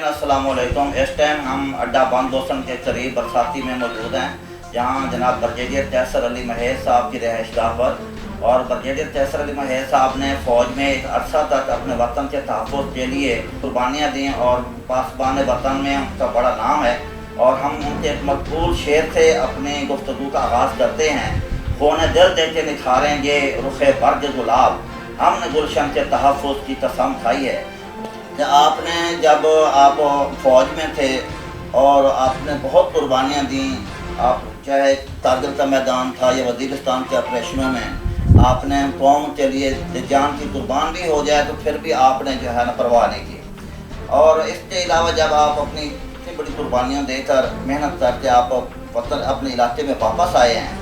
السلام علیکم. اس ٹائم ہم اڈا بند دوستن کے قریب برساتی میں موجود ہیں، جہاں جناب بریگیڈیئر تیسر علی مہیز صاحب کی رہائش گاہ پر، اور بریگیڈیئر تیسر علی مہیز صاحب نے فوج میں ایک عرصہ تک اپنے وطن کے تحفظ کے لیے قربانیاں دیں اور پاسبان وطن میں ان کا بڑا نام ہے، اور ہم ان کے ایک مقبول شعر سے اپنی گفتگو کا آغاز کرتے ہیں. خون دل دے کے نکھاریں گے رخ برگ گلاب، ہم نے گلشن کے تحفظ کی قسم کھائی ہے. آپ نے جب آپ فوج میں تھے اور آپ نے بہت قربانیاں دیں، آپ چاہے کارگل کا میدان تھا یا وزیرستان کے آپریشنوں میں، آپ نے قوم کے لیے جان کی قربان بھی ہو جائے تو پھر بھی آپ نے جو ہے نا پرواہ نہیں کی. اور اس کے علاوہ جب آپ اپنی اتنی بڑی قربانیاں دے کر محنت کر کے آپ وطن اپنے علاقے میں واپس آئے ہیں،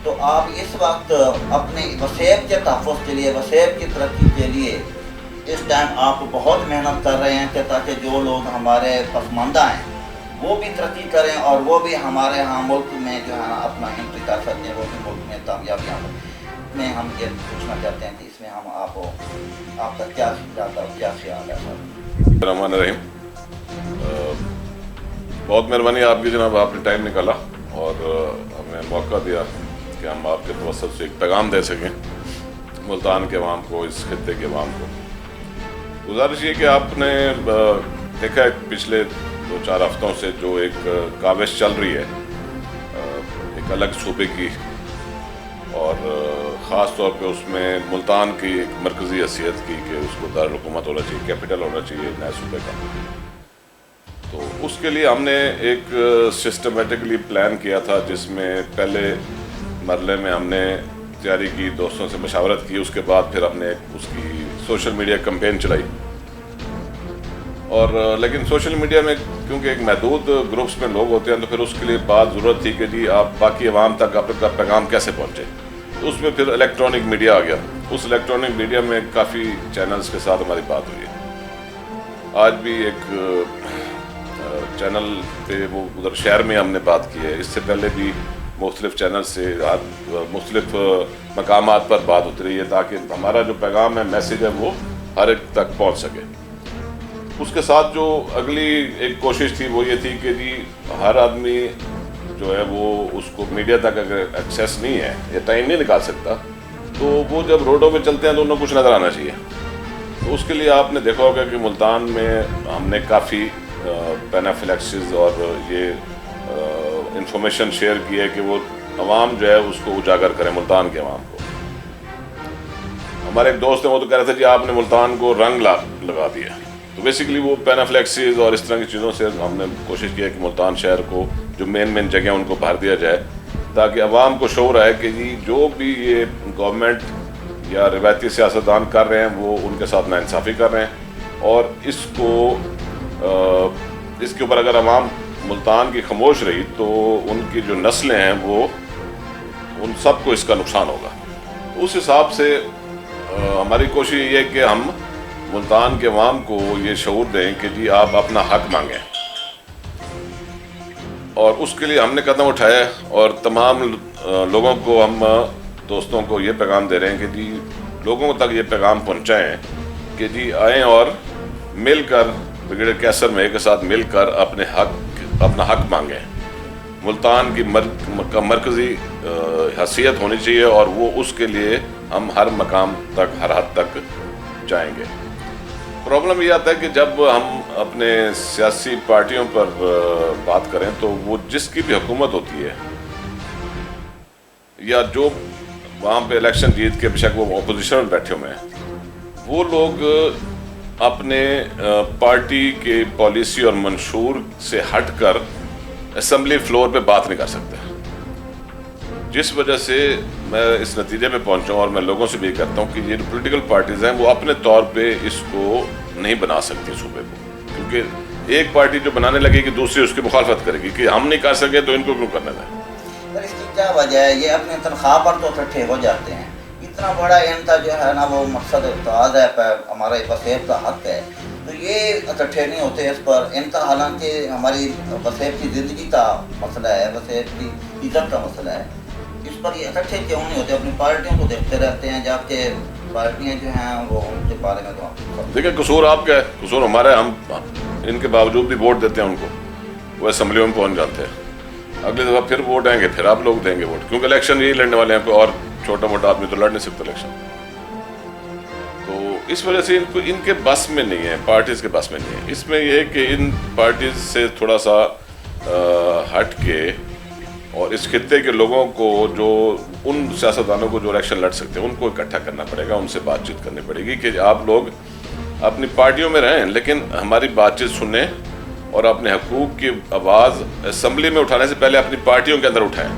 تو آپ اس وقت اپنی وسیب کے تحفظ کے لیے، وسیب کی ترقی کے لیے اس ٹائم آپ بہت محنت کر رہے ہیں کہ تاکہ جو لوگ ہمارے پسماندہ ہیں وہ بھی ترقی کریں اور وہ بھی ہمارے ہاں ملک میں جو ہے نا اپنا انٹری کر سکتے ہیں، وہ بھی ملک میں کامیابیاں میں. ہم یہ پوچھنا چاہتے ہیں کہ اس میں ہم آپ کا کیا خیال ہے سر؟ الرحمن الرحیم. بہت مہربانی آپ کی جناب، آپ نے ٹائم نکالا اور ہمیں موقع دیا کہ ہم آپ کے توسط سے ایک پیغام دے سکیں ملتان کے عوام کو، اس خطے کے عوام کو. گزارش یہ کہ آپ نے دیکھا ہے پچھلے 2-4 ہفتوں سے جو ایک کاوش چل رہی ہے ایک الگ صوبے کی، اور خاص طور پہ اس میں ملتان کی ایک مرکزی حیثیت کی کہ اس کو دارالحکومت ہونا چاہیے، کیپٹل ہونا چاہیے نئے صوبے کا. تو اس کے لیے ہم نے ایک سسٹمیٹکلی پلان کیا تھا، جس میں پہلے مرحلے میں ہم نے تیاری کی، دوستوں سے مشاورت کی، اس کے بعد پھر ہم نے اس کی سوشل میڈیا کمپین چلائی. اور لیکن سوشل میڈیا میں کیونکہ ایک محدود گروپس میں لوگ ہوتے ہیں تو پھر اس کے لیے بات ضرورت تھی کہ جی آپ باقی عوام تک آپ کا پیغام کیسے پہنچے. تو اس میں پھر الیکٹرانک میڈیا آ گیا. اس الیکٹرانک میڈیا میں کافی چینلز کے ساتھ ہماری بات ہوئی ہے. آج بھی ایک چینل پہ وہ ادھر شہر میں ہم نے بات کی ہے، اس سے پہلے بھی مختلف چینل سے مختلف مقامات پر بات ہوتی رہی ہے تاکہ ہمارا جو پیغام ہے، میسیج ہے، وہ ہر ایک تک پہنچ سکے. اس کے ساتھ جو اگلی ایک کوشش تھی وہ یہ تھی کہ جی ہر آدمی جو ہے وہ اس کو میڈیا تک اگر ایکسیس نہیں ہے یا ٹائم نہیں نکال سکتا تو وہ جب روڈوں پہ چلتے ہیں تو انہیں کچھ نظر آنا چاہیے. تو اس کے لیے آپ نے دیکھا ہوگا کہ ملتان میں ہم نے کافی پینافلیکسز اور یہ انفارمیشن شیئر کی ہے کہ وہ عوام جو ہے اس کو اجاگر کریں، ملتان کے عوام کو. ہمارے ایک دوست ہیں، وہ تو کہہ رہے تھے جی آپ نے ملتان کو رنگ لگا دیا. تو بیسیکلی وہ پینافلیکسز اور اس طرح کی چیزوں سے ہم نے کوشش کی ہے کہ ملتان شہر کو جو مین جگہ ان کو بھر دیا جائے تاکہ عوام کو شعور آئے کہ جی جو بھی یہ گورنمنٹ یا روایتی سیاستدان کر رہے ہیں وہ ان کے ساتھ ناانصافی کر رہے ہیں، اور اس کے اوپر اگر عوام ملتان کی خاموش رہی تو ان کی جو نسلیں ہیں وہ ان سب کو اس کا نقصان ہوگا. تو اس حساب سے ہماری کوشش یہ ہے کہ ہم ملتان کے عوام کو یہ شعور دیں کہ جی آپ اپنا حق مانگیں، اور اس کے لیے ہم نے قدم اٹھایا ہے. اور تمام لوگوں کو، ہم دوستوں کو یہ پیغام دے رہے ہیں کہ جی لوگوں تک یہ پیغام پہنچائیں کہ جی آئیں اور مل کر بریگیڈیئر تیسر مہیز کے ساتھ مل کر اپنا حق مانگیں. ملتان کی مرکزی حیثیت ہونی چاہیے اور وہ اس کے لیے ہم ہر مقام تک، ہر حد تک جائیں گے. پرابلم یہ آتا ہے کہ جب ہم اپنے سیاسی پارٹیوں پر بات کریں تو وہ جس کی بھی حکومت ہوتی ہے یا جو وہاں پہ الیکشن جیت کے بے شک وہ اپوزیشن میں بیٹھے ہوئے ہیں، وہ لوگ اپنے پارٹی کے پالیسی اور منشور سے ہٹ کر اسمبلی فلور پہ بات نہیں کر سکتے. जिस वजह से मैं इस नतीजे पे पहुंचा हूं और मैं लोगों से भी कहता हूं कि ये जो पॉलिटिकल पार्टीज़ हैं वो अपने तौर पे इसको नहीं बना सकती सूबे को, क्योंकि एक पार्टी जो बनाने लगेगी दूसरी उसकी मुखालफत करेगी कि हम नहीं कर सके तो इनको क्यों करने दें। सर इसकी क्या वजह है? ये अपनी तनख्वाह पर तो इकट्ठे हो जाते हैं, इतना बड़ा इनका जो है ना वो मकसद इत्तेहाद है, हमारा वसेब का हक है, तो ये इकट्ठे नहीं होते इस पर। इनका हालांकि हमारी वसेब की ज़िंदगी का मसला है, वसेब की इज्जत का मसला है, इस पर ये इकट्ठे क्यों नहीं होते? अपनी पार्टियों को देखते रहते हैं, जबकि पार्टियाँ जो हैं वो उनके बारे में तो देखिए कसूर आपका है, कसूर हमारा है। हम इनके बावजूद भी वोट देते हैं उनको, वो असेंबली में पहुंच जाते हैं, अगली दफ़ा फिर वोट आएंगे, फिर आप लोग देंगे वोट, क्योंकि इलेक्शन यही लड़ने वाले हैं, कोई और छोटा मोटा आदमी तो लड़ नहीं सकता इलेक्शन। तो इस वजह से इनको इनके बस में नहीं है, पार्टीज़ के बस में नहीं है। इसमें यह है कि इन पार्टीज़ से थोड़ा सा हट के और इस खित्ते के लोगों को, जो उन सियासतदानों को जो इलेक्शन लड़ सकते हैं, उनको इकट्ठा करना पड़ेगा, उनसे बातचीत करनी पड़ेगी कि आप लोग अपनी पार्टियों में रहें लेकिन हमारी बातचीत सुने और अपने हकूक़ की आवाज़ असेंबली में उठाने से पहले अपनी पार्टियों के अंदर उठाएं,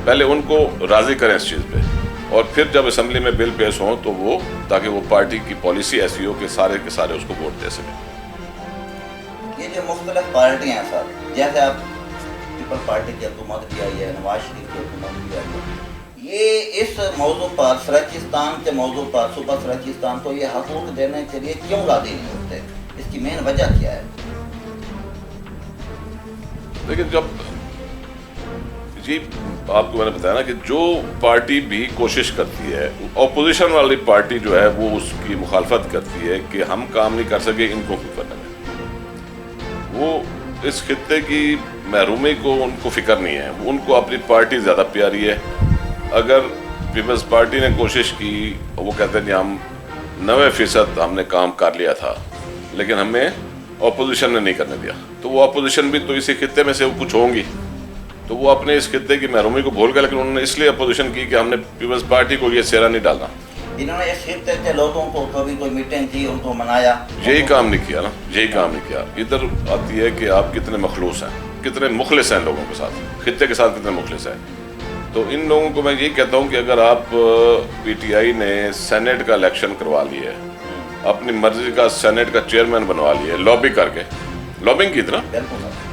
पहले उनको राज़ी करें इस चीज़ पे, और फिर जब असेंबली में बिल पेश हों तो वो, ताकि वो पार्टी की पॉलिसी ऐसी हो कि सारे के सारे उसको वोट दे सकें। ये जो मुख्तलिफ पार्टियाँ हैं सर, जैसे आप पीपल पार्टी की हुकूमत भी आई है, नवाज शरीफ की हुकूमत भी आई है, ये इस मौजू पर, सराकिस्तान के मौजू पर, सूबा सराकिस्तान को ये हकूक़ देने के लिए क्यों राज़ी नहीं होते? इसकी मेन वजह क्या है? लेकिन जब जी आपको मैंने बताया ना कि जो पार्टी भी कोशिश करती है, अपोजिशन वाली पार्टी जो है वो उसकी मुखालफत करती है कि हम काम नहीं कर सके, इनको क्यों करने में, वो इस खित्ते की महरूमी को उनको फिक्र नहीं है, उनको अपनी पार्टी ज़्यादा प्यारी है। अगर पीपल्स पार्टी ने कोशिश की, वो कहते हैं कि हम 90% हमने काम कर लिया था लेकिन हमें अपोजिशन ने नहीं करने दिया, तो वो अपोजिशन भी तो इसी खित्ते में से कुछ होंगी, तो वो अपने इस खित्ते की महरूमी को भूल गए, लेकिन उन्होंने इसलिए अपोजिशन की कि हमने पीपल्स पार्टी को ये सेहरा नहीं डालना। इन्होंने इस खित्ते के लोगों को कभी कोई मीटिंग की, उनको मनाया? यही काम नहीं किया ना, यही काम नहीं किया। इधर आती है कि आप कितने मखलूस हैं, कितने मुखलिस हैं लोगों के साथ, खित्ते के साथ कितने मुखलिस हैं। तो इन लोगों को मैं यही कहता हूँ कि अगर आप पीटीआई ने सेनेट का इलेक्शन करवा लिया है, अपनी मर्जी का सेनेट का चेयरमैन बनवा लिया, लॉबी करके, लॉबिंग की तरह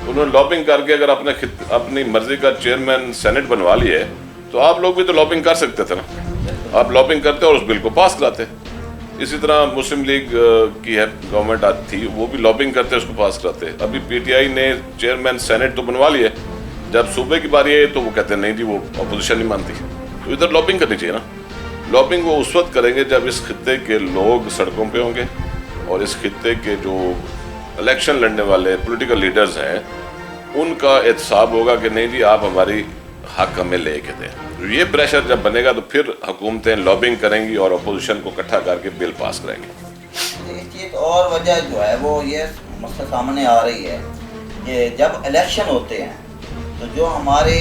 उन्होंने लॉबिंग करके अगर अपनी मर्जी का चेयरमैन सेनेट बनवा लिया है, तो आप लोग भी तो लॉबिंग कर सकते थे ना। आप लॉबिंग करते और उस बिल को पास कराते। इसी तरह मुस्लिम लीग की है गवर्नमेंट आज थी, वो भी लॉबिंग करते उसको पास कराते। अभी पीटीआई ने चेयरमैन सेनेट तो बनवा लिए, जब सूबे की बारी है तो वो कहते हैं नहीं जी वो अपोजिशन नहीं मानती, तो इधर लॉबिंग करनी चाहिए ना। लॉबिंग वो उस वक्त करेंगे जब इस खित्ते के लोग सड़कों पे होंगे और इस खित्ते के जो इलेक्शन लड़ने वाले पॉलिटिकल लीडर्स हैं उनका एहतसाब होगा कि नहीं जी आप हमारी हक हमें ले के दें। ये प्रेशर जब बनेगा तो फिर हुकूमतें लॉबिंग करेंगी और अपोजिशन को इकट्ठा करके बिल पास करेंगे। इसकी एक और वजह जो है वो ये मसला सामने आ रही है कि जब इलेक्शन होते हैं तो जो हमारे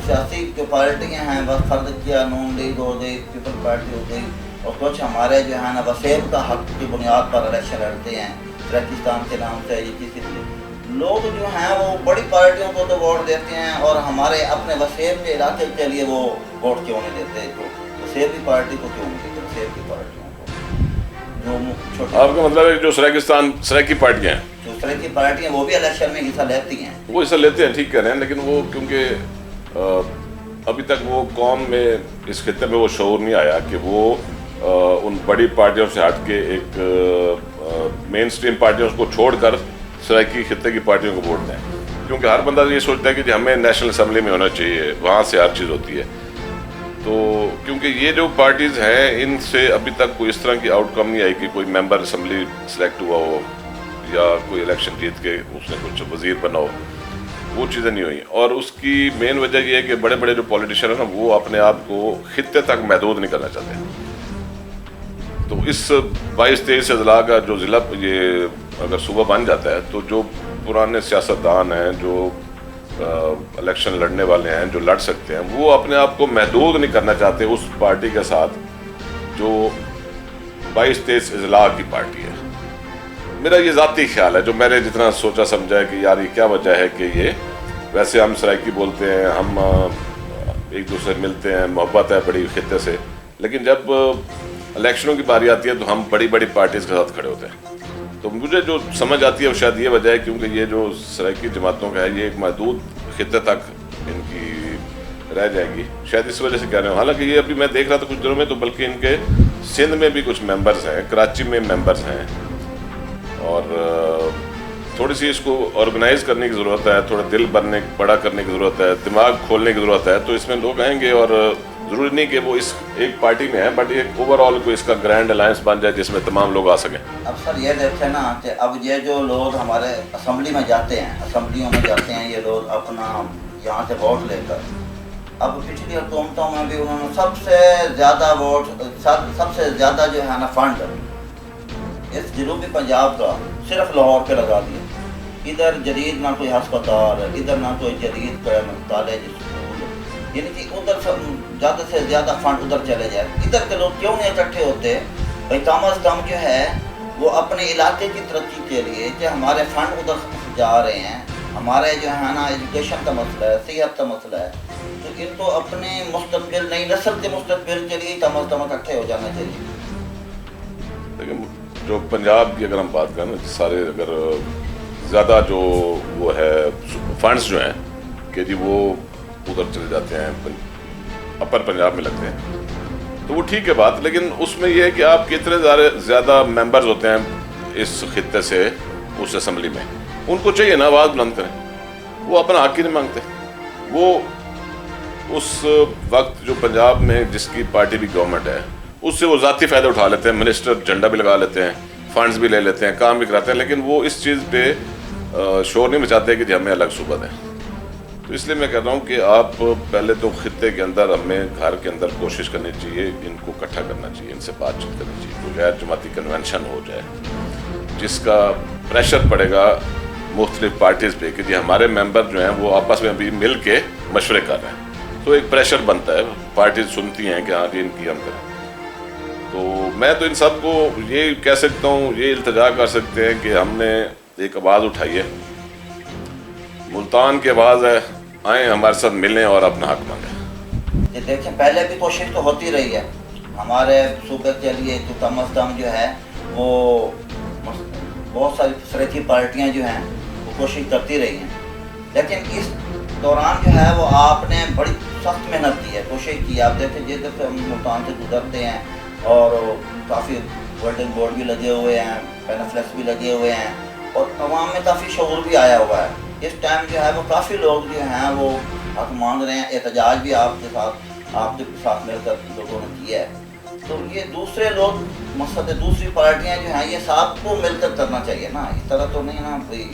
सियासी जो पार्टियाँ हैं, बस फर्द किया, नून लीग हो गई, पीपल पार्टी हो गई, और कुछ हमारे जो है ना वसेब का हक की बुनियाद पर इलेक्शन लड़ते हैं पाकिस्तान के नाम से, ये किसी लोग जो हैं वो बड़ी पार्टियों को तो वोट देते हैं और हमारे अपने वसेब के इलाके के लिए वो वोट क्यों नहीं देते? तो वसेब की पार्टी को क्यों नहीं देते? वसेब की पार्टियों को जो छोटे, आपका मतलब है जो सराकी पार्टियाँ हैं, जो सराकी पार्टियाँ वो भी इलेक्शन में हिस्सा लेती हैं, वो हिस्सा लेते हैं, ठीक कह रहे हैं, लेकिन वो क्योंकि अभी तक वो कौम में इस खित्ते में वो शऊर नहीं आया कि वो उन बड़ी पार्टियों से हट के एक मेन स्ट्रीम पार्टियों को छोड़कर सराकी खित्ते की पार्टियों को वोट दें, क्योंकि हर बंदा ये सोचता है कि हमें नेशनल असेंबली में होना चाहिए, वहाँ से हर चीज़ होती है। तो क्योंकि ये जो पार्टीज़ हैं इनसे अभी तक कोई इस तरह की आउटकम नहीं आई कि कोई मेंबर असेंबली सेलेक्ट हुआ हो या कोई इलेक्शन जीत के उसने कुछ वजीर बना हो, वो चीज़ें नहीं हुई। और उसकी मेन वजह ये है कि बड़े बड़े जो पॉलिटिशियन हैं ना वो अपने आप को खित्ते तक महदूद नहीं करना चाहते। तो इस 22-23 अजला का जो ज़िला ये अगर सूबा बन जाता है तो जो पुराने सियासतदान हैं, जो इलेक्शन लड़ने वाले हैं, जो लड़ सकते हैं, वो अपने आप को महदूद नहीं करना चाहते उस पार्टी के साथ जो 22-23 अजला की पार्टी है। मेरा ये ज़ाती ख्याल है, जो मैंने जितना सोचा समझा है कि यार ये क्या वजह है कि ये, वैसे हम सराइकी बोलते हैं, हम एक दूसरे से मिलते हैं, मोहब्बत है बड़ी खित्ते से। लेकिन जब इलेक्शनों की बारी आती है तो हम बड़ी बड़ी पार्टीज़ के साथ खड़े होते हैं। तो मुझे जो समझ आती है वो शायद ये वजह है क्योंकि ये जो सराइकी जमातों का है ये एक महदूद खित्ते तक इनकी रह जाएगी, शायद इस वजह से कह रहे हो। हालांकि ये अभी मैं देख रहा था कुछ दिनों में तो बल्कि इनके सिंध में भी कुछ मेंबर्स हैं, कराची में मेंबर्स हैं, और थोड़ी सी इसको ऑर्गेनाइज करने की ज़रूरत है, थोड़ा दिल बड़ा करने की ज़रूरत है, दिमाग खोलने की ज़रूरत है। तो इसमें लोग आएंगे और ज़रूरी नहीं कि वो इस एक पार्टी में है, बट एक ओवरऑल को इसका ग्रैंड अलायंस बन जाए जिसमें तमाम लोग आ सकें। अब सर ये देखें ना कि अब ये जो लोग हमारे असम्बली में जाते हैं, असम्बलियों में जाते हैं ये लोग अपना यहाँ से वोट लेकर, अब पिछली हुकूमतों में भी उन्होंने सबसे ज़्यादा वोट, सबसे ज़्यादा जो है ना फंड इस जनूबी पंजाब का सिर्फ लाहौर पे लगा दिया। इधर जदीद ना कोई हस्पताल, इधर ना कोई जदीद कॉलेज स्कूल, यानी कि उधर ज़्यादा से ज़्यादा फंड उधर चले जाए। इधर के लोग क्यों नहीं इकट्ठे होते भाई? कम अज़ कम जो है वो अपने इलाके की तरक्की के लिए कि हमारे फंड उधर जा रहे हैं, हमारे जो है ना एजुकेशन का मसला है, सेहत का मसला है, तो इनको अपने मुस्तकबिल नई नस्ल के मुस्तकबिल के लिए कम अज़ कम इकट्ठे हो जाना चाहिए। लेकिन जो पंजाब की अगर हम बात करें ना, सारे अगर ज़्यादा जो वो है फंड्स जो हैं कि जी वो उधर चले जाते हैं, अपर पंजाब में लगते हैं, तो वो ठीक है बात। लेकिन उसमें ये है कि आप कितने ज़्यादा मेंबर्स होते हैं इस खित्ते से उस असम्बली में, उनको चाहिए ना आवाज़ बुलंद करें। वो अपना हक ही नहीं मांगते। वो उस वक्त जो पंजाब में जिसकी पार्टी भी गवर्नमेंट है उससे वो ज़ाती फ़ायदा उठा लेते हैं, मिनिस्टर झंडा भी लगा लेते हैं, फंड्स भी ले लेते हैं, काम भी कराते हैं, लेकिन वो इस चीज़ पे शोर नहीं मचाते कि हमें अलग सूबा दें। तो इसलिए मैं कह रहा हूँ कि आप पहले तो खित्ते के अंदर हमें घर के अंदर कोशिश करनी चाहिए, इनको इकट्ठा करना चाहिए, इनसे बातचीत करनी चाहिए, कोई गैर जमाती कन्वेंशन हो जाए जिसका प्रेशर पड़ेगा मुख्तलिफ पार्टीज़ पे कि जी हमारे मेंबर जो हैं वो आपस में अभी मिल के मशवरे कर रहे हैं, तो एक प्रेशर बनता है, पार्टीज सुनती हैं कि हाँ जी इनकी हम करें। तो मैं तो इन सब को ये कह सकता हूँ, ये इल्तिजा कर सकते हैं कि हमने एक आवाज़ उठाई है, मुल्तान की आवाज़ है, आए हमारे साथ मिलें और अपना हक मांगें। ये देखें पहले भी कोशिश तो होती रही है हमारे सूबे के लिए, तो कम अज़ कम जो है वो बहुत सारी सराइकी पार्टियाँ जो हैं वो कोशिश करती रही हैं, लेकिन इस दौरान जो है वो आपने बड़ी सख्त मेहनत की है, कोशिश की। आप देखें जिस हम मुल्तान से गुजरते हैं और काफ़ी वर्ल्डिंग बोर्ड भी लगे हुए हैं, पेनाफ्लेक्स भी लगे हुए हैं, और अवाम में काफ़ी शऊर भी आया हुआ है। इस टाइम जो है वो काफ़ी लोग जो हैं वो हक मांग रहे हैं, एहतजाज भी आपके साथ मिलकर लोगों ने किया है। तो ये दूसरे लोग मकसद दूसरी पार्टियां जो हैं ये सबको मिलकर करना चाहिए ना, इस तरह तो नहीं ना भाई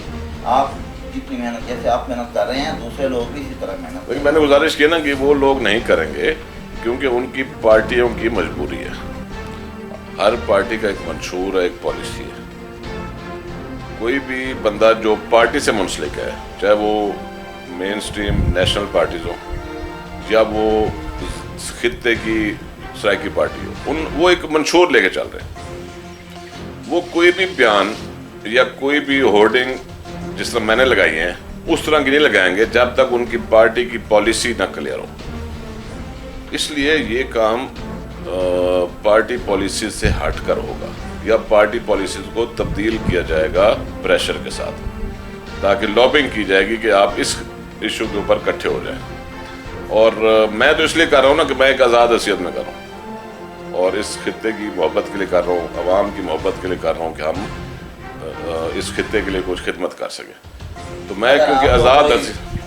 आप जितनी मेहनत जैसे आप मेहनत कर रहे हैं दूसरे लोग भी इसी तरह मेहनत। लेकिन मैंने गुजारिश की ना कि वो लोग नहीं करेंगे क्योंकि उनकी पार्टियों की मजबूरी है। हर पार्टी का एक मंशूर है, एक पॉलिसी है। कोई भी बंदा जो पार्टी से मुंसलिक है, चाहे वो मेन स्ट्रीम नेशनल पार्टीज हो या वो खित्ते की सराइकी पार्टी हो, वो एक मंशूर लेके चल रहे हैं। वो कोई भी बयान या कोई भी होर्डिंग जिस तरह मैंने लगाई हैं उस तरह की नहीं लगाएंगे जब तक उनकी पार्टी की पॉलिसी ना क्लियर हो। इसलिए ये काम पार्टी पॉलिसी से हटकर होगा या पार्टी पॉलिसी को तब्दील किया जाएगा प्रेशर के साथ, ताकि लॉबिंग की जाएगी कि आप इस इशू के ऊपर इकट्ठे हो जाएं। और मैं तो इसलिए कर रहा हूँ ना कि मैं एक आज़ाद हैसियत में कर रहा हूँ और इस खित्ते की मोहब्बत के लिए कर रहा हूँ, आवाम की मोहब्बत के लिए कर रहा हूँ कि हम इस खित्ते के लिए कुछ खिदमत कर सकें। तो मैं क्योंकि आज़ाद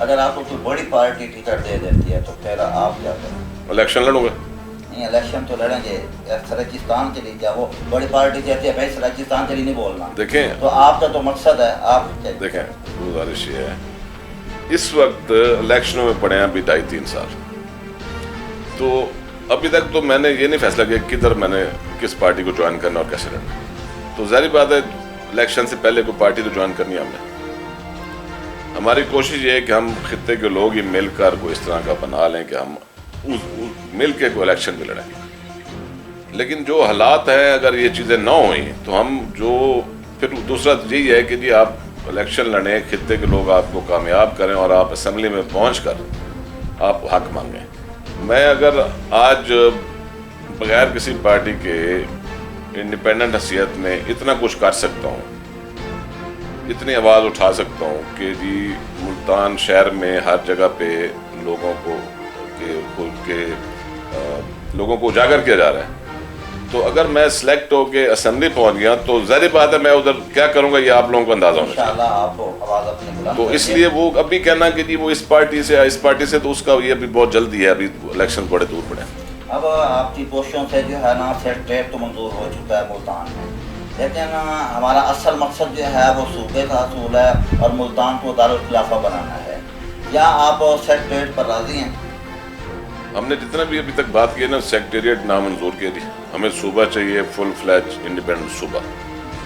अगर आपको कोई बड़ी पार्टी टिकट दे देती है तो फिर आप क्या करें? इलेक्शन लड़ूंगा। नहीं, इलेक्शन तो लड़ेंगे सराइकिस्तान के लिए, क्या वो बड़ी पार्टी कहती है भाई सराइकिस्तान के लिए नहीं बोलना? देखें तो आपका तो मकसद है, आप देखें गुजारिश ये है, इस वक्त इलेक्शनों में पड़े हैं अभी 2.5-3 साल, तो अभी तक तो मैंने ये नहीं फैसला किया किधर मैंने किस पार्टी को ज्वाइन करना और कैसे लड़ना। तो जाहिर बात है इलेक्शन से पहले कोई पार्टी तो ज्वाइन करनी है हमने। हमारी कोशिश ये है कि हम खित्ते के लोग ही मिलकर को इस तरह का बना लें कि हम मिल के कोई इलेक्शन भी लड़ेंगे। लेकिन जो हालात हैं अगर ये चीज़ें ना हुई तो हम जो फिर दूसरा यही है कि जी आप इलेक्शन लड़ें, खित्ते के लोग आपको कामयाब करें और आप असम्बली में पहुँच कर आप हक मांगें। میں اگر آج بغیر کسی پارٹی کے انڈیپینڈنٹ حیثیت میں اتنا کچھ کر سکتا ہوں، اتنی آواز اٹھا سکتا ہوں کہ جی ملتان شہر میں ہر جگہ پہ لوگوں کو اجاگر کیا جا رہا ہے، تو اگر میں سلیکٹ ہو کے اسمبلی پہنچ گیا تو ظاہر بات ہے میں ادھر کیا کروں گا یہ آپ لوگوں کو اندازہ ہونا چاہیے۔ انشاءاللہ آپ آواز اپنی بلند تو اس لیے وہ ابھی کہنا کہ جی وہ اس پارٹی سے تو اس کا یہ ابھی بہت جلدی ہے، ابھی الیکشن بڑے دور پڑے ہیں۔ اب آپ کی کوششوں سے جو ہے نا سیکٹریٹ تو منظور ہو چکا ہے ملتان میں، لیکن ہمارا اصل مقصد جو ہے وہ صوبے کا حصول ہے اور ملتان کو دارالخلافہ بنانا ہے۔ کیا آپ سیکٹریٹ پر راضی ہیں؟ ہم نے جتنا بھی ابھی تک بات کی ہے نا، سیکٹریٹ نامنظور کیا جی، ہمیں صوبہ چاہیے فل فلیج انڈیپینڈنٹ صوبہ،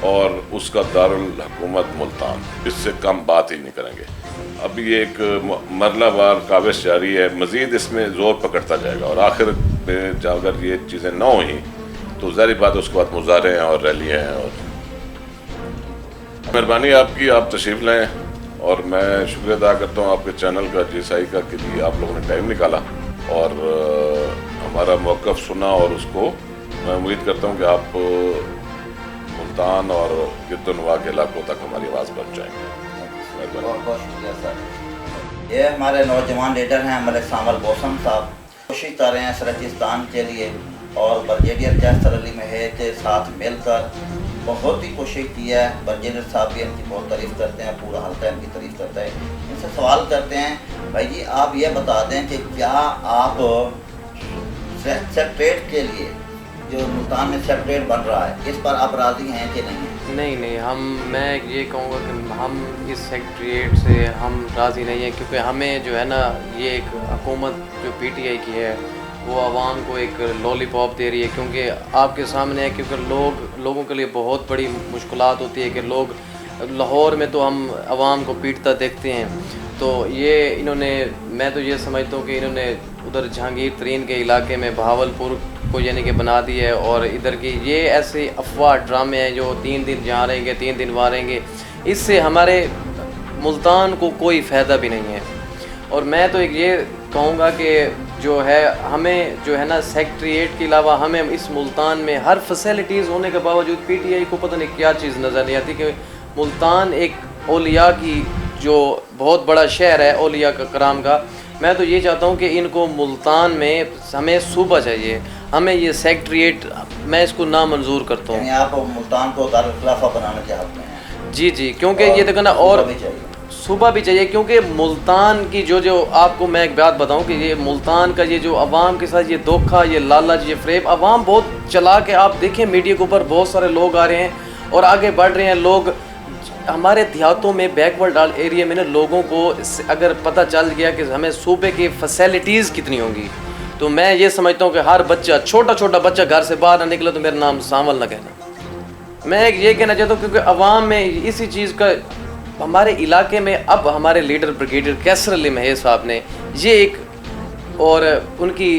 اور اس کا دارالحکومت ملتان، اس سے کم بات ہی نہیں کریں گے۔ ابھی یہ ایک مرلہ وار کاوش جاری ہے، مزید اس میں زور پکڑتا جائے گا، اور آخر میں اگر یہ چیزیں نہ ہوئیں تو ظاہر بات اس کے بعد مظاہرے ہیں اور ریلیاں ہیں۔ اور مہربانی آپ کی، آپ تشریف لیں، اور میں شکریہ ادا کرتا ہوں آپ کے چینل کا، جی ایس آئی کا، کہ جی آپ لوگوں نے ٹائم نکالا اور ہمارا موقف سنا، اور اس کو میں امید کرتا ہوں کہ آپ ملتان اور گرد و نواح کے علاقوں تک ہماری آواز پہنچائیں گے۔ بہت بہت شکریہ سر۔ یہ ہمارے نوجوان لیڈر ہیں ملک سامول بوسن صاحب، کوشش کر رہے ہیں سرچستان کے لیے، اور بریگیڈیئر تیسر علی مہر کے ساتھ مل کر بہت ہی کوشش کی ہے۔ بریگیڈیئر صاحب بھی ان کی بہت تعریف کرتے ہیں، پورا حلقہ ان کی تعریف کرتا ہے۔ ان سے سوال کرتے ہیں بھائی جی آپ یہ بتا دیں کہ کیا آپ سیکٹریٹ کے لیے جو ملتان میں سیکٹریٹ بن رہا ہے اس پر آپ راضی ہیں کہ نہیں ہیں؟ نہیں، میں یہ کہوں گا کہ ہم اس سیکٹریٹ سے ہم راضی نہیں ہیں، کیونکہ ہمیں جو ہے نا یہ ایک حکومت جو پی ٹی آئی کی ہے وہ عوام کو ایک لولی پاپ دے رہی ہے، کیونکہ آپ کے سامنے ہے، کیونکہ لوگوں کے لیے بہت بڑی مشکلات ہوتی ہے کہ لوگ لاہور میں تو ہم عوام کو پیٹتا دیکھتے ہیں، تو یہ انہوں نے، میں تو یہ سمجھتا ہوں کہ انہوں نے ادھر جہانگیر ترین کے علاقے میں بہاولپور کو یعنی کہ بنا دی ہے، اور ادھر کی یہ ایسے افواہ ڈرامے ہیں جو 3 دن جہاں رہیں گے 3 دن وہاں رہیں گے، اس سے ہمارے ملتان کو کوئی فائدہ بھی نہیں ہے۔ اور میں تو یہ کہوں گا کہ جو ہے ہمیں جو ہے نا سیکٹریٹ کے علاوہ ہمیں اس ملتان میں ہر فیسلٹیز ہونے کے باوجود پی ٹی آئی کو پتہ نہیں کیا چیز نظر نہیں آتی کہ ملتان ایک اولیاء کی جو بہت بڑا شہر ہے اولیاء کرام کا، میں تو یہ چاہتا ہوں کہ ان کو ملتان میں ہمیں صوبہ چاہیے، ہمیں یہ سیکٹریٹ میں اس کو نامنظور کرتا ہوں۔ یعنی آپ ملتان کو دارالخلافہ بنانے کے حق میں ہیں؟ جی، کیونکہ یہ دیکھو نا، اور صوبہ بھی چاہیے، کیونکہ ملتان کی جو آپ کو میں ایک بات بتاؤں کہ یہ ملتان کا یہ جو عوام کے ساتھ یہ دھوکہ، یہ لالچ، یہ فریب، عوام بہت چلا کے، آپ دیکھیں میڈیا کے اوپر بہت سارے لوگ آ رہے ہیں اور آگے بڑھ رہے ہیں لوگ۔ ہمارے دیہاتوں میں بیکورڈ ایریا میں نا لوگوں کو اگر پتہ چل گیا کہ ہمیں صوبے کی فیسلٹیز کتنی ہوں گی، تو میں یہ سمجھتا ہوں کہ ہر بچہ، چھوٹا بچہ گھر سے باہر نہ نکلے تو میرا نام سامول نہ کہنا۔ میں یہ کہنا چاہتا ہوں کیونکہ عوام میں اسی چیز کا، ہمارے علاقے میں اب ہمارے لیڈر بریگیڈیئر کیسر علی مہر صاحب نے یہ ایک، اور ان کی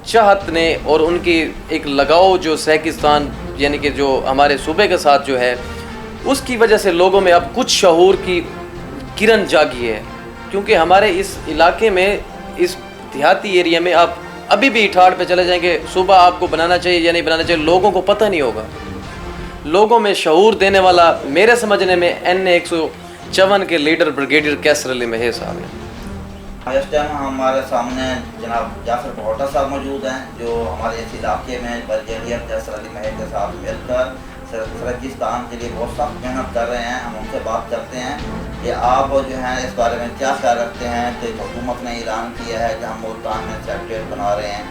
چاہت نے اور ان کی ایک لگاؤ جو سیکستان یعنی کہ جو ہمارے صوبے کے ساتھ جو ہے، اس کی وجہ سے لوگوں میں اب کچھ شعور کی کرن جاگی ہے، کیونکہ ہمارے اس علاقے میں، اس دیہاتی ایریا میں آپ ابھی بھی ٹھاڑ پہ چلے جائیں کہ صوبہ آپ کو بنانا چاہیے یا نہیں بنانا چاہیے، لوگوں کو پتہ نہیں ہوگا۔ لوگوں میں شعور دینے والا میرے سمجھنے میں NA-154 کے لیڈر بریگیڈیئر کیسر علی مہر صاحب ہیں۔ اس ٹائم ہمارے سامنے جناب جعفر بھوٹا صاحب موجود ہیں، جو ہمارے اس علاقے میں بریگیڈیئر کیسر علی مہر کے ساتھ مل کر سرچستان کے لیے بہت سخت محنت کر رہے ہیں۔ ہم ان سے بات کرتے ہیں کہ آپ جو ہیں اس بارے میں کیا خیال رکھتے ہیں کہ حکومت نے اعلان کیا ہے کہ ہم ملتان میں سیکٹریٹ بنا رہے ہیں،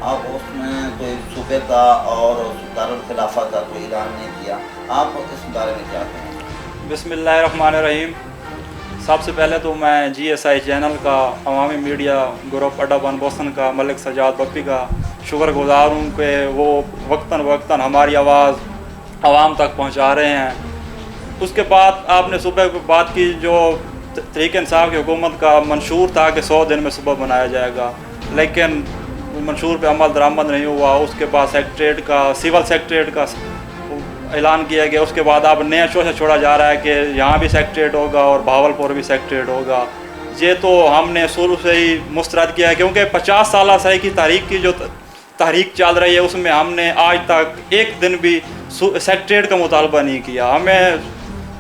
آپ اس میں کوئی صوبے کا اور دارالخلافہ کا کوئی اعلان نہیں کیا، آپ اس بارے میں کیا کہیں؟ بسم اللہ الرحمن الرحیم۔ سب سے پہلے تو میں GSI چینل کا، عوامی میڈیا گروپ اڈا بن بوسن کا، ملک سجاد بپی کا شکر گزار ہوں کہ وہ وقتاً ہماری آواز عوام تک پہنچا رہے ہیں۔ اس کے بعد آپ نے صبح پہ بات کی، جو تحریک انصاف کی حکومت کا منشور تھا کہ 100 دن میں صبح بنایا جائے گا، لیکن منشور پہ عمل درآمد نہیں ہوا۔ اس کے بعد سیکٹریٹ کا، سول سیکٹریٹ کا اعلان کیا گیا۔ اس کے بعد اب نیا شوشہ چھوڑا جا رہا ہے کہ یہاں بھی سیکٹریٹ ہوگا اور بہاولپور بھی سیکٹریٹ ہوگا۔ ये तो हमने शुरू से ही मुस्तरद किया है, क्योंकि 50 साल सराइकी तहरीक की जो तहरीक चल रही है उसमें हमने आज तक एक दिन भी सेक्रेटरीट का मुतालबा नहीं किया। हमें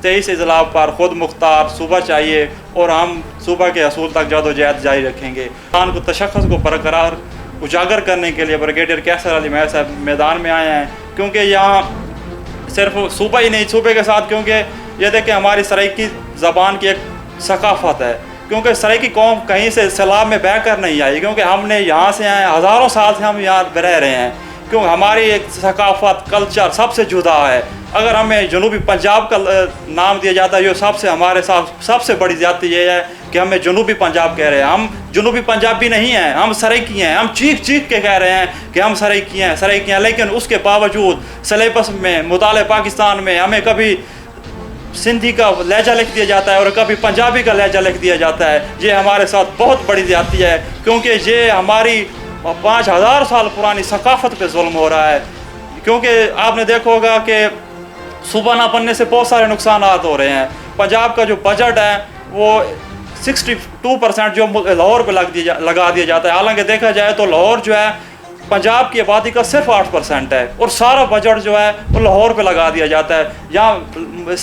23 अजला पर ख़ुद मुख्तार सूबा चाहिए और हम सूबा के असूल तक जदोजहद जारी रखेंगे। को तशख़्ख़ुस को बरकरार उजागर करने के लिए ब्रिगेडियर कैसर अली महर साहब मैदान में आए हैं, क्योंकि यहाँ सिर्फ सूबा ही नहीं, सूबे के साथ क्योंकि ये देखें हमारी सराइकी ज़बान की एक सकाफ़त है, क्योंकि सराइकी कौम कहीं से सैलाब में बह कर नहीं आई, क्योंकि हमने यहाँ से आए, हज़ारों साल से हम यहाँ रह रहे हैं, क्योंकि हमारी एक सकाफ़त कल्चर सबसे जुदा है। अगर हमें जनूबी पंजाब का नाम दिया जाता है, ये सबसे हमारे साथ सबसे बड़ी ज़्यादती ये है कि हमें जनूबी पंजाब कह रहे हैं। हम जनूबी पंजाबी नहीं हैं, हम सराइकी हैं। हम चीख चीख के कह रहे हैं कि हम सराइकी हैं, लेकिन उसके बावजूद सिलेबस में मुताले पाकिस्तान में हमें कभी सिंधी का लहजा लिख दिया जाता है और कभी पंजाबी का लहजा लिख दिया जाता है। ये हमारे साथ बहुत बड़ी ज़्यादती है, क्योंकि ये हमारी 5000 साल पुरानी सकाफ़त पे जुल्म हो रहा है। क्योंकि आपने देखा होगा कि सूबा ना बनने से बहुत सारे नुकसान हो रहे हैं। पंजाब का जो बजट है वो 62% जो लाहौर पे लगा दिया जाता है, हालांकि देखा जाए तो लाहौर जो है पंजाब की आबादी का सिर्फ 8% है और सारा बजट जो है वो लाहौर पे लगा दिया जाता है। यहाँ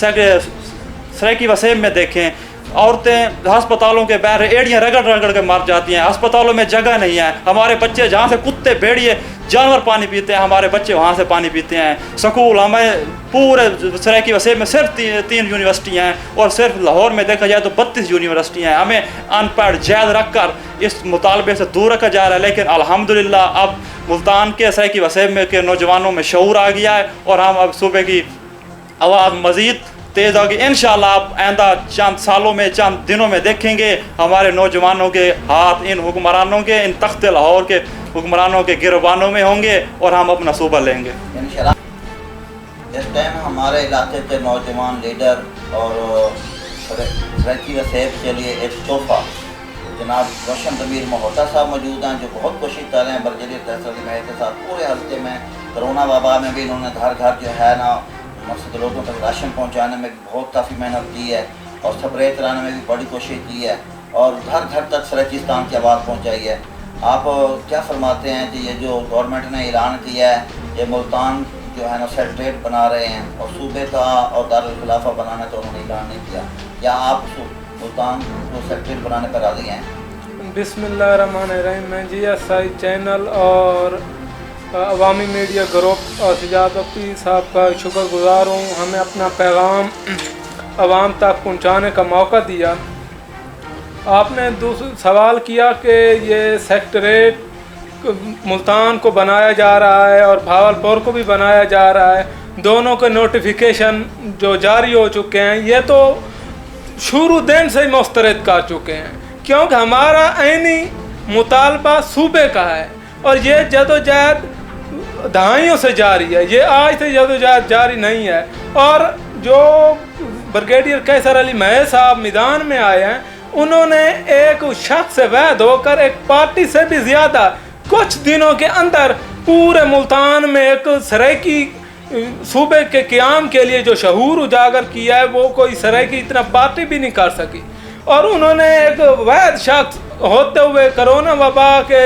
सराइकी वसीम में देखें, औरतें अस्पतालों के बाहर एड़ियाँ रगड़ रगड़ के मर जाती हैं, अस्पतालों में जगह नहीं है। हमारे बच्चे जहाँ से कुत्ते भेड़िए जानवर पानी पीते हैं, हमारे बच्चे वहाँ से पानी पीते हैं। स्कूल हमें पूरे सराइकी वसीम में सिर्फ 3 यूनिवर्सिटी हैं और सिर्फ लाहौर में देखा जाए तो 32 यूनिवर्सिटी हैं। हमें अनपढ़ जैद रख कर इस मुतालबे से दूर रखा जा रहा है, लेकिन अल्हम्दुलिल्लाह अब मुल्तान के सराइकी वसीम में के नौजवानों में शऊर आ गया है और हम अब सूबे की आवाज़ मज़ीद तेज़ होगी। इंशाअल्लाह आप आइंदा चंद सालों में, चंद दिनों में देखेंगे हमारे नौजवानों के हाथ इन हुक्मरानों के, इन तख्त लाहौर के हुक्मरानों के गिरबानों में होंगे और हम अपना सूबा लेंगे इंशाअल्लाह। इस टाइम हमारे इलाके के नौजवान लीडर और सराइकी वसीम के लिए एक तोहफा जनाब रोशन ज़मीर मोहता साहब मौजूद हैं, जो बहुत कोशिश कर रहे हैं ब्रिगेडियर कैसर अली महर के साथ। पूरे हफ्ते में कोरोना वबा में भी इन्होंने घर घर जो है ना मकसद लोगों तक राशन पहुंचाने में बहुत काफ़ी मेहनत की है और स्प्रे कराने में भी बड़ी कोशिश की है और घर घर तक सराइकिस्तान की आवाज़ पहुंचाई है। आप क्या फरमाते हैं कि ये जो गवर्नमेंट ने ऐलान किया है, ये मुल्तान जो है ना सेक्रेटरीट बना रहे हैं और सूबे का और दारुल खिलाफा बनाने तो उन्होंने ऐलान नहीं किया, क्या आप मुल्तान को सेक्रेटरीट बनाने पर राज़ी हैं? बिस्मिल्लाहिर्रहमानिर्रहीम। मैं GSI चैनल और अवामी मीडिया ग्रुप और सजाद बप्पी साहब का शुक्रगुजार हूँ। हमें अपना पैगाम आवाम तक पहुँचाने का मौका दिया। आपने दूसरा सवाल किया कि ये सेक्रेटरीट मुल्तान को बनाया जा रहा है और भावलपुर को भी बनाया जा रहा है, दोनों के नोटिफिकेशन जो जारी हो चुके हैं, ये तो शुरू दिन से ही मुस्तरद कर चुके हैं, क्योंकि हमारा ऐनी मुतालबा सूबे का है और ये जदोजहद दहाइयों से जारी है, ये आज से जदोजहद जारी नहीं है। और जो ब्रिगेडियर कैसर अली महर साहब मैदान में आए हैं, उन्होंने एक शख्स से वैध होकर एक पार्टी से भी ज़्यादा कुछ दिनों के अंदर पूरे मुल्तान में एक सराइकी सूबे के क़याम के लिए जो शहूर उजागर किया है, वो कोई सराइकी इतना पार्टी भी नहीं कर सकी। और उन्होंने एक वैध शख्स होते हुए कोरोना वबा के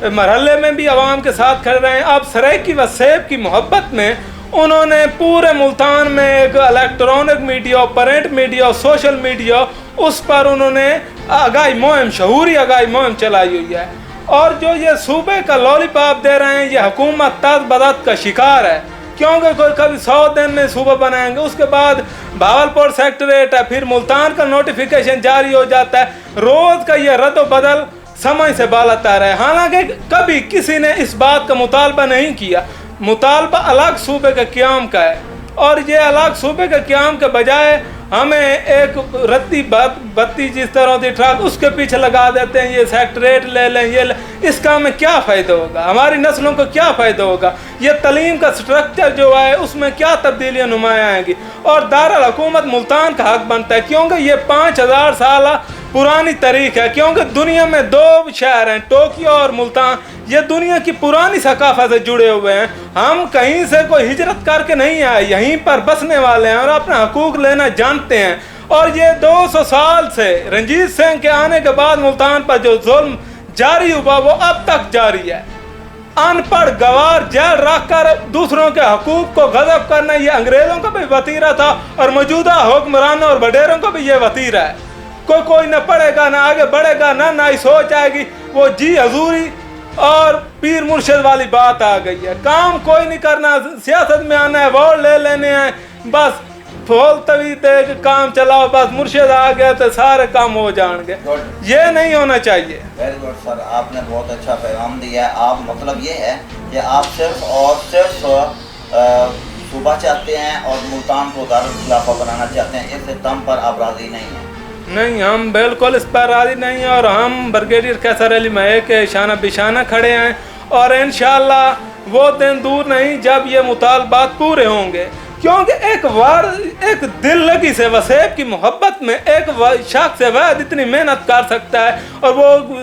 मरहले में भी आवाम के साथ खड़े रहे हैं। अब सराइकी वसीम की मोहब्बत में उन्होंने पूरे मुल्तान में एक electronic media, print media, social media, उस पर उन्होंने आगाही मुहिम, शहूरी आगाही मुहिम चलाई हुई है। और जो ये सूबे का लॉलीपॉप दे रहे हैं, ये हुकूमत तद बदद का शिकार है, क्योंकि कोई कभी 100 दिन में सूबा बनाएंगे, उसके बाद भावलपुर सेक्रेटरीट है, फिर मुल्तान का नोटिफिकेशन जारी हो जाता है। रोज़ का ये रद्द बदल समय से बालता रहे, हालांकि कभी किसी ने इस बात का मुतालबा नहीं किया। मुतालबा अलग सूबे के क़याम का है और ये अलग सूबे के क़याम के बजाय हमें एक रद्दी बत्ती जिस तरह की ट्रक उसके पीछे लगा देते हैं, ये सेक्रेटरीट ले लें, ये इसका हमें क्या फ़ायदा होगा, हमारी नस्लों को क्या फ़ायदा होगा, ये तलीम का स्ट्रक्चर जो है उसमें क्या तब्दीलियाँ नुमायाँ आएंगी। और दारुल हुकूमत मुल्तान का हक बनता है, क्योंकि ये 5000 साल पुरानी तारीख है, क्योंकि दुनिया में 2 शहर हैं, टोक्यो और मुल्तान, ये दुनिया की पुरानी सकाफत से जुड़े हुए हैं। हम कहीं से कोई हिजरत करके नहीं आए, यहीं पर बसने वाले हैं और अपना हकूक़ लेना जानते हैं। اور یہ 200 سال سے رنجیت سنگھ کے آنے کے بعد ملتان پر جو ظلم جاری ہوا وہ اب تک جاری ہے. ان پڑھ گوار جیل رکھ کر دوسروں کے حقوق کو غصب کرنا یہ انگریزوں کا بھی وتیرہ تھا اور موجودہ حکمرانوں اور وڈیروں کو بھی یہ وتیرہ ہے. کوئی نہ پڑھے گا نہ آگے بڑھے گا نہ نئی سوچ آئے گی. وہ جی حضوری اور پیر مرشد والی بات آ گئی ہے. کام کوئی نہیں کرنا, سیاست میں آنا ہے, ووٹ لے لینے ہیں, بس پھول توی دے کے کام چلاؤ, بس مرشد آ گیا تو سارے کام ہو جائیں گے. یہ نہیں ہونا چاہیے. ویری گڈ سر, آپ نے بہت اچھا پیغام دیا ہے. آپ مطلب یہ ہے کہ آپ صرف اور صرف صوبہ چاہتے ہیں اور ملتان کو دارالخلافہ بنانا چاہتے ہیں, اس اقدام پر آپ راضی نہیں ہیں؟ نہیں, ہم بالکل اس پر راضی نہیں ہیں اور ہم بریگیڈیئر قیصر علی مہے کے شانہ بشانہ کھڑے ہیں اور انشاءاللہ وہ دن دور نہیں جب یہ مطالبات پورے ہوں گے. کیونکہ ایک دل لگی سے وسیب کی محبت میں ایک شخص واحد اتنی محنت کر سکتا ہے اور وہ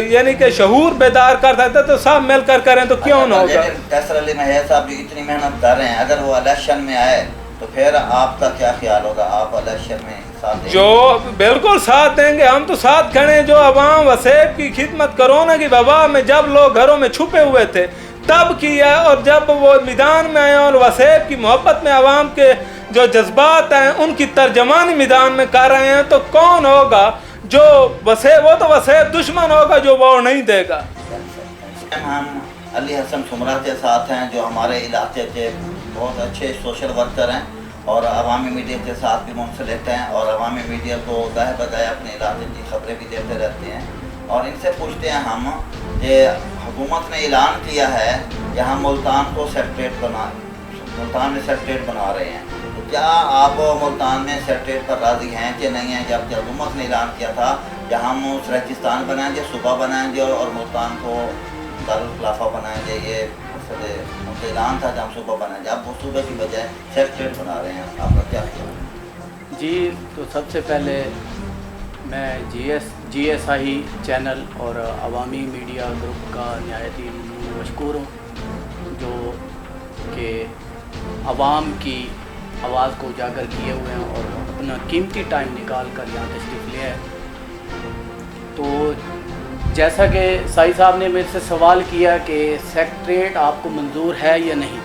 یعنی کہ شعور بیدار کر سکتا ہے, تو سب مل کر کریں تو کیوں نہ ہوگا. قیصر علی مہے صاحب جو اتنی محنت کر رہے ہیں, اگر وہ الیکشن میں آئے تو پھر آپ کا کیا خیال ہوگا؟ آپ الیکشن میں ساتھ دیں گے؟ جو بالکل ساتھ دیں گے, ہم تو ساتھ کھڑے ہیں. جو عوام وسیب کی خدمت کرونا کی وبا میں جب لوگ گھروں میں چھپے ہوئے تھے تب کیا, اور جب وہ میدان میں آئے اور وسیب کی محبت میں عوام کے جو جذبات ہیں ان کی ترجمانی میدان میں کر رہے ہیں, تو کون ہوگا جو وسیب؟ وہ تو وسیب دشمن ہوگا جو ووٹ نہیں دے گا. ہم علی حسن سمرہ کے ساتھ ہیں جو ہمارے علاقے کے بہت اچھے سوشل ورکر ہیں اور عوامی میڈیا کے ساتھ بھی منسلک ہیں اور عوامی میڈیا کو گاہے بگاہے اپنے علاقے کی خبریں بھی دیتے رہتے ہیں. اور ان سے پوچھتے ہیں ہم کہ حکومت نے اعلان کیا ہے کہ ہم ملتان کو ملتان میں سیکٹریٹ بنا رہے ہیں, تو کیا آپ ملتان میں سیکٹریٹ پر راضی ہیں کہ نہیں ہیں؟ جب کہ حکومت نے اعلان کیا تھا کہ ہم سرکستان بنائیں گے, صوبہ بنائیں گے اور ملتان کو دارالخلافہ بنائیں گے, یہ ان کا اعلان تھا کہ ہم صوبہ بنائیں گے. آپ وہ صوبے کی بجائے سیکٹریٹ بنا رہے ہیں, آپ کا کیا خیال ہے؟ جی, تو سب سے پہلے میں جی ایس آئی چینل اور عوامی میڈیا گروپ کا نہایت ہی مشکور ہوں جو کہ عوام کی آواز کو اجاگر کیے ہوئے ہیں اور اپنا قیمتی ٹائم نکال کر یہاں تشریف لیا ہے. تو جیسا کہ سائی صاحب نے میرے سے سوال کیا کہ سیکٹریٹ آپ کو منظور ہے یا نہیں,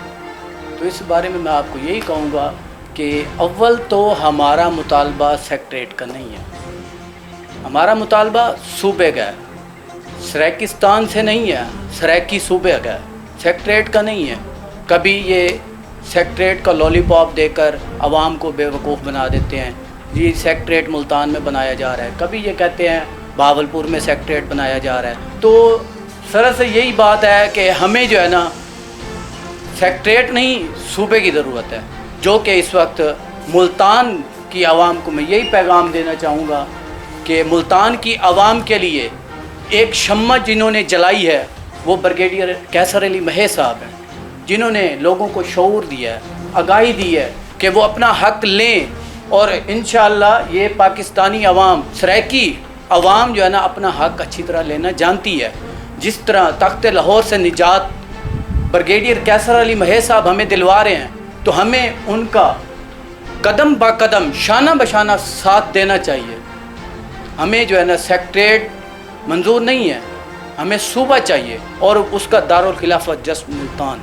تو اس بارے میں آپ کو یہی کہوں گا کہ اول تو ہمارا مطالبہ سیکٹریٹ کا نہیں ہے. ہمارا مطالبہ صوبے کا ہے, سریکستان سے نہیں ہے, سریکی صوبے کا ہے, سیکٹریٹ کا نہیں ہے. کبھی یہ سیکٹریٹ کا لالی پاپ دے کر عوام کو بے وقوف بنا دیتے ہیں, یہ سیکٹریٹ ملتان میں بنایا جا رہا ہے, کبھی یہ کہتے ہیں بہاولپور میں سیکٹریٹ بنایا جا رہا ہے. تو سراسر یہی بات ہے کہ ہمیں جو ہے نا سیکٹریٹ نہیں صوبے کی ضرورت ہے, جو کہ اس وقت ملتان کی عوام کو میں یہی پیغام دینا چاہوں گا کہ ملتان کی عوام کے لیے ایک شمع جنہوں نے جلائی ہے وہ بریگیڈیئر قیصر علی مہے صاحب ہیں, جنہوں نے لوگوں کو شعور دیا ہے, آگاہی دی ہے کہ وہ اپنا حق لیں. اور انشاءاللہ یہ پاکستانی عوام, سریکی عوام جو ہے نا اپنا حق اچھی طرح لینا جانتی ہے. جس طرح تخت لاہور سے نجات بریگیڈیئر قیصر علی مہے صاحب ہمیں دلوا رہے ہیں, تو ہمیں ان کا قدم با قدم شانہ بشانہ ساتھ دینا چاہیے. ہمیں جو ہے نا سیکٹریٹ منظور نہیں ہے, ہمیں صوبہ چاہیے اور اس کا دارالخلافہ جسٹ ملتان.